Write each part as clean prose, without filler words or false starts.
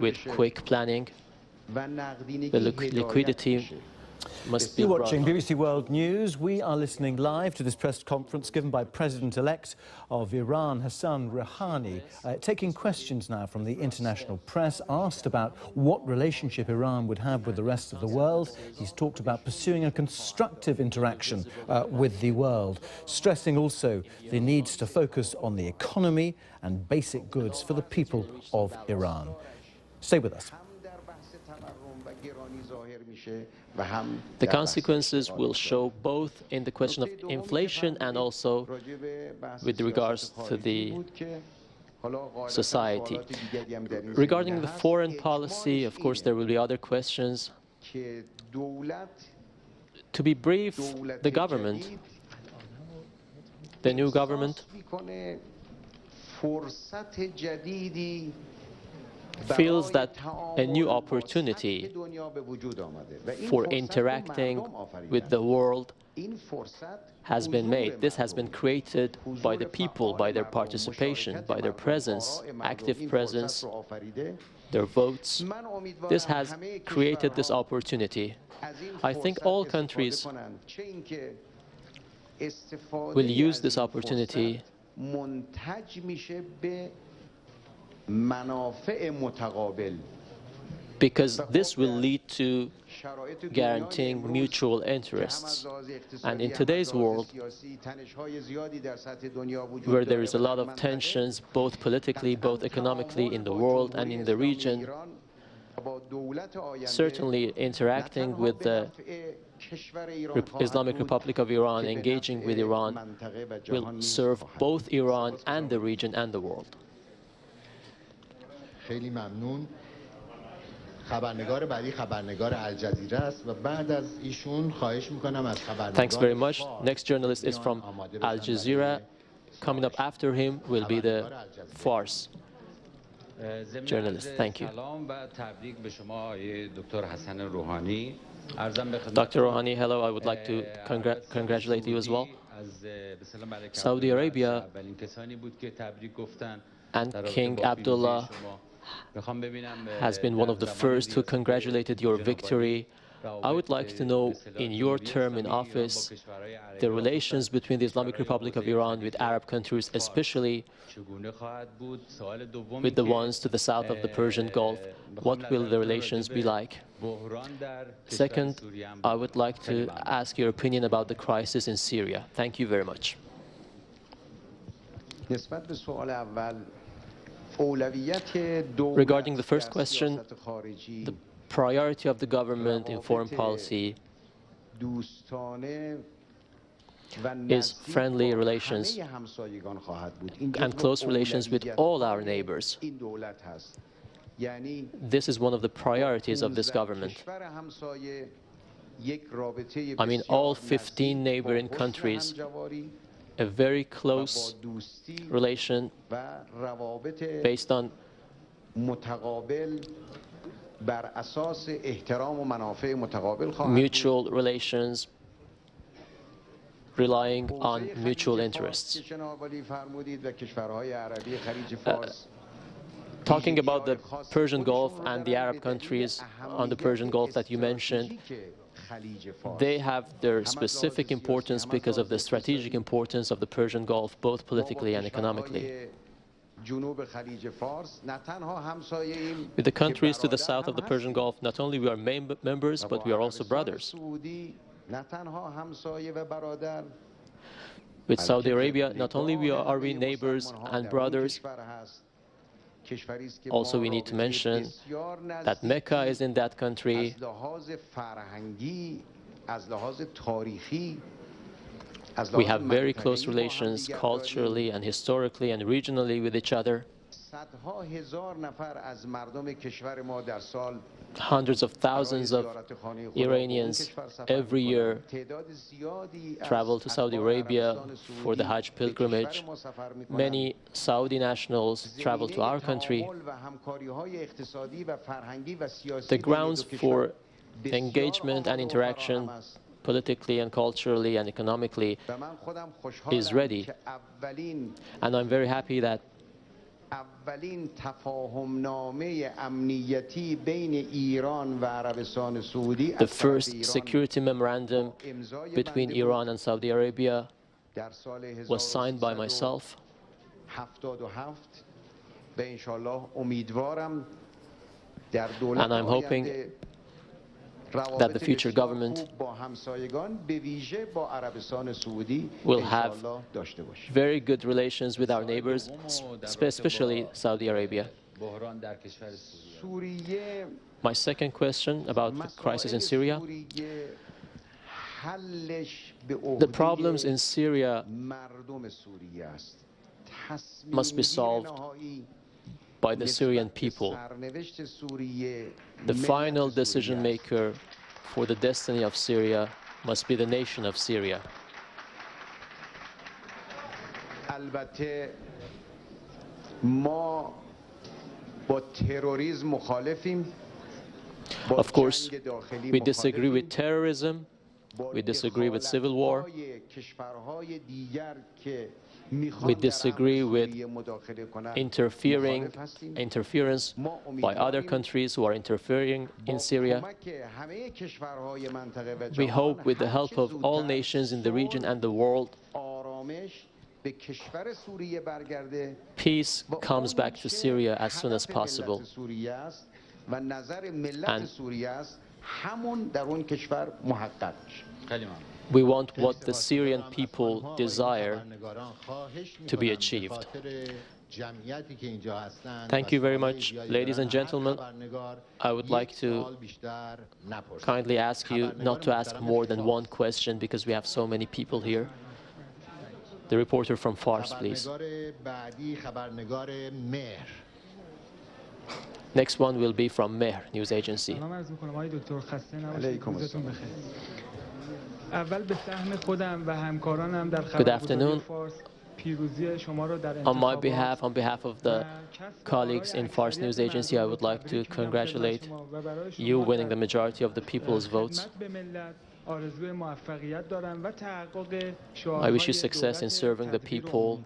with quick planning. The liquidity must be You're brought watching up. BBC World News. We are listening live to this press conference given by President-elect of Iran, Hassan Rouhani, taking questions now from the international press, asked about what relationship Iran would have with the rest of the world. He's talked about pursuing a constructive interaction with the world, stressing also the needs to focus on the economy and basic goods for the people of Iran. Stay with us. The consequences will show both in the question of inflation and also with regards to the society. Regarding the foreign policy, of course, there will be other questions. To be brief, the government, the new government, feels that a new opportunity for interacting with the world has been made. This has been created by the people, by their participation, by their presence, active presence, their votes. This has created this opportunity. I think all countries will use this opportunity because this will lead to guaranteeing mutual interests. And in today's world, where there is a lot of tensions, both politically, both economically, in the world and in the region, certainly interacting with the Islamic Republic of Iran, engaging with Iran, will serve both Iran and the region and the world. خیلی ممنون. خبرنگار بعدی خبرنگار الجزیره است و بعد از ایشون خواهش میکنم از خبرنگار. Thanks very much. Next journalist is from Al Jazeera. Coming up after him will be the Fars journalist. Thank you. Dr. Rouhani, hello. I would like to congratulate you as well. Saudi Arabia and King Abdullah has been one of the first who congratulated your victory. I would like to know, in your term in office, the relations between the Islamic Republic of Iran with Arab countries, especially with the ones to the south of the Persian Gulf. What will the relations be like? Second, I would like to ask your opinion about the crisis in Syria. Thank you very much. Regarding the first question, the priority of the government in foreign policy is friendly relations and close relations with all our neighbors. This is one of the priorities of this government. I mean, all 15 neighboring countries, a very close relation based on mutual relations, relying on mutual interests. Talking about the Persian Gulf and the Arab countries on the Persian Gulf that you mentioned, they have their specific importance because of the strategic importance of the Persian Gulf, both politically and economically. With the countries to the south of the Persian Gulf, not only we are members, but we are also brothers. With Saudi Arabia, not only are we neighbors and brothers, also we need to mention that Mecca is in that country. We have very close relations culturally and historically and regionally with each other. Hundreds of thousands of Iranians every year travel to Saudi Arabia for the Hajj pilgrimage. Many Saudi nationals travel to our country. The grounds for engagement and interaction politically and culturally and economically is ready. And I'm very happy that اولین تفاهمنامه امنیتی بین ایران و عربستان سعودی The first security memorandum between Iran and Saudi Arabia در سال was signed by myself. 1377 به انشالله امیدوارم در دولت And I'm hoping آینده that the future government با همسایگان به ویژه با عربستان سعودی will have انشالله داشته باشه. very good relations with our neighbors, especially Saudi Arabia. بحران در کشور سوریه. سوریه My second question about the crisis in Syria. سوریه حلش به The problems in Syria مردم سوریه است. must be solved by the Syrian people. سرنوشت سوریه The final decision maker for the destiny of Syria must be the nation of Syria. البته ما با تروریسم مخالفیم. Of course, we disagree with terrorism, we disagree with civil war, we disagree with interference by other countries who are interfering in Syria. We hope with the help of all nations in the region and the world, peace comes back to Syria as soon as possible. And we want what the Syrian people desire to be achieved. Thank you very much, ladies and gentlemen. I would like to kindly ask you not to ask more than one question because we have so many people here. The reporter from Fars, please. Next one will be from Mehr News Agency. Good afternoon. On my behalf, on behalf of the colleagues in Fars News Agency, I would like to congratulate you winning the majority of the people's votes. I wish you success in serving the people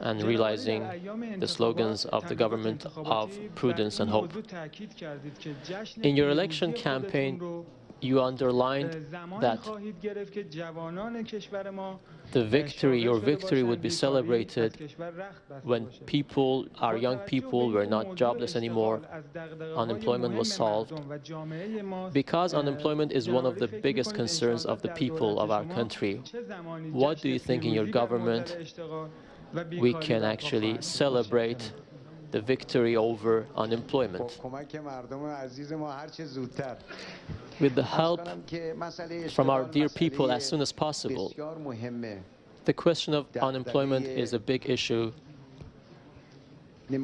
and realizing the slogans of the government of prudence and hope. In your election campaign, you underlined that your victory would be celebrated when our young people were not jobless anymore, unemployment was solved. Because unemployment is one of the biggest concerns of the people of our country, what do you think in your government we can actually celebrate the victory over unemployment? With the help from our dear people as soon as possible. The question of unemployment is a big issue. I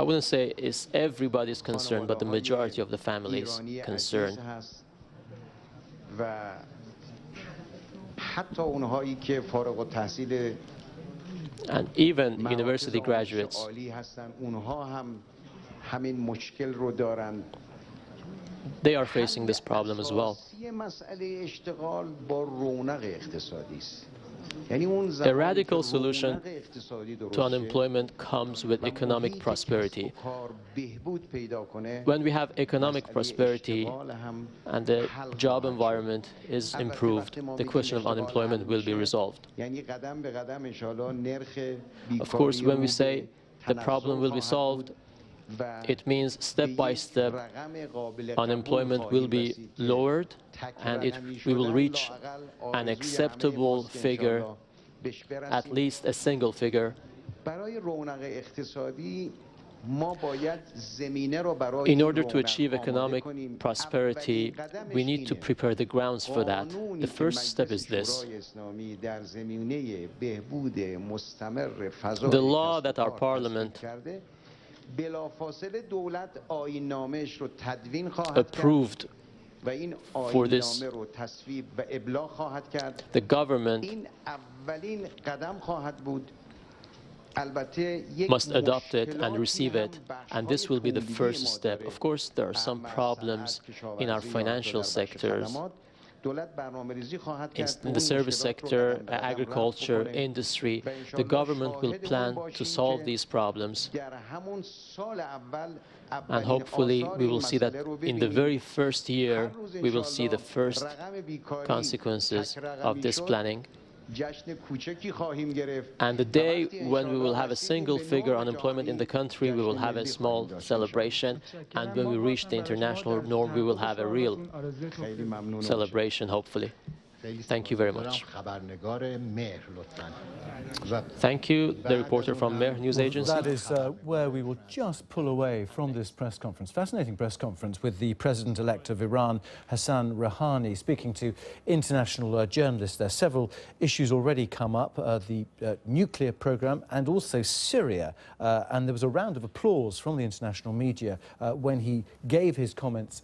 wouldn't say it's everybody's concern, but the majority of the families concerned. And even university graduates, they are facing this problem as well. A radical solution to unemployment comes with economic prosperity. When we have economic prosperity and the job environment is improved, the question of unemployment will be resolved. Of course, when we say the problem will be solved, it means step by step unemployment will be lowered and we will reach an acceptable figure, at least a single figure. In order to achieve economic prosperity, we need to prepare the grounds for that. The first step is this. The law that our parliament approved for this, the government must adopt it and receive it, and this will be the first step. Of course, there are some problems in our financial sectors, in the service sector, agriculture, industry. The government will plan to solve these problems. And hopefully we will see that in the very first year, we will see the first consequences of this planning. And the day when we will have a single figure unemployment in the country, we will have a small celebration. And when we reach the international norm, we will have a real celebration, hopefully. Thank you very much. Thank you, the reporter from Mehr News Agency. That is where we will just pull away from this press conference. Fascinating press conference with the President-elect of Iran, Hassan Rouhani, speaking to international journalists. There are several issues already come up, the nuclear program and also Syria. And there was a round of applause from the international media when he gave his comments